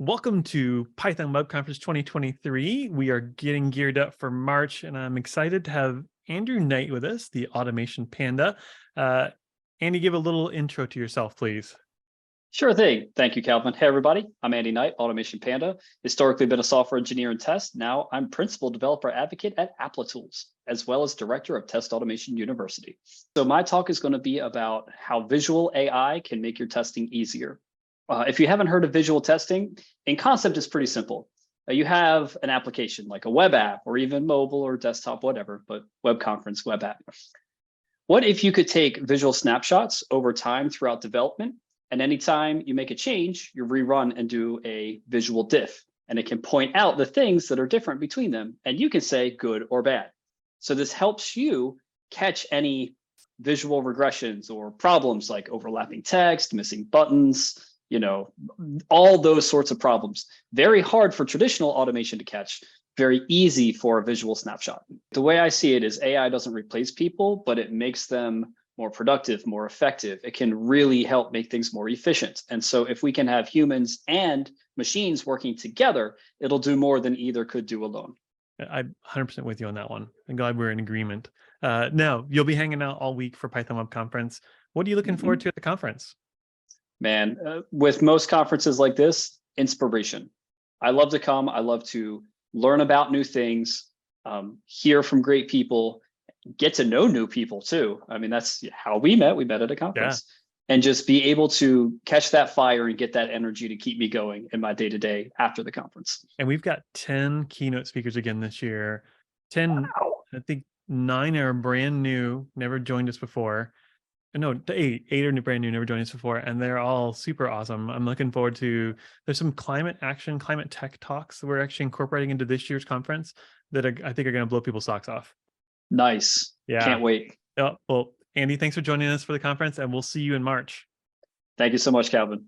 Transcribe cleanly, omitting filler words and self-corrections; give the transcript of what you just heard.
Welcome to Python Web Conference 2023. We are getting geared up for March, and I'm excited to have Andrew Knight with us, the Automation Panda. Andy, give a little intro to yourself, please. Sure thing. Thank you, Calvin. Hey, everybody. I'm Andy Knight, Automation Panda. Historically been a software engineer and test. Now I'm principal developer advocate at Applitools, as well as director of Test Automation University. So my talk is going to be about how visual AI can make your testing easier. If you haven't heard of visual testing, in concept, it's pretty simple. You have an application like a web app or even mobile or desktop, whatever, but web conference, web app. What if you could take visual snapshots over time throughout development? And anytime you make a change, you rerun and do a visual diff, and it can point out the things that are different between them. And you can say good or bad. So this helps you catch any visual regressions or problems like overlapping text, missing buttons, all those sorts of problems. Very hard for traditional automation to catch, very easy for a visual snapshot. The way I see it is AI doesn't replace people, but it makes them more productive, more effective. It can really help make things more efficient. And so if we can have humans and machines working together, it'll do more than either could do alone. I'm 100% with you on that one. I'm glad we're in agreement. Now, you'll be hanging out all week for Python Web Conference. What are you looking forward to at the conference? Man, with most conferences like this, inspiration. I love to come. I love to learn about new things, hear from great people, get to know new people too. I mean, that's how we met. We met at a conference. Yeah. And just be able to catch that fire and get that energy to keep me going in my day-to-day after the conference. And we've got 10 keynote speakers again this year. 10, wow. I think 9 are brand new, never joined us before. No, eight are brand new, never joined us before, and they're all super awesome. I'm looking forward to, there's some climate tech talks that we're actually incorporating into this year's conference that I think are going to blow people's socks off. Nice. Yeah. Can't wait. Well, Andy, thanks for joining us for the conference, and we'll see you in March. Thank you so much, Calvin.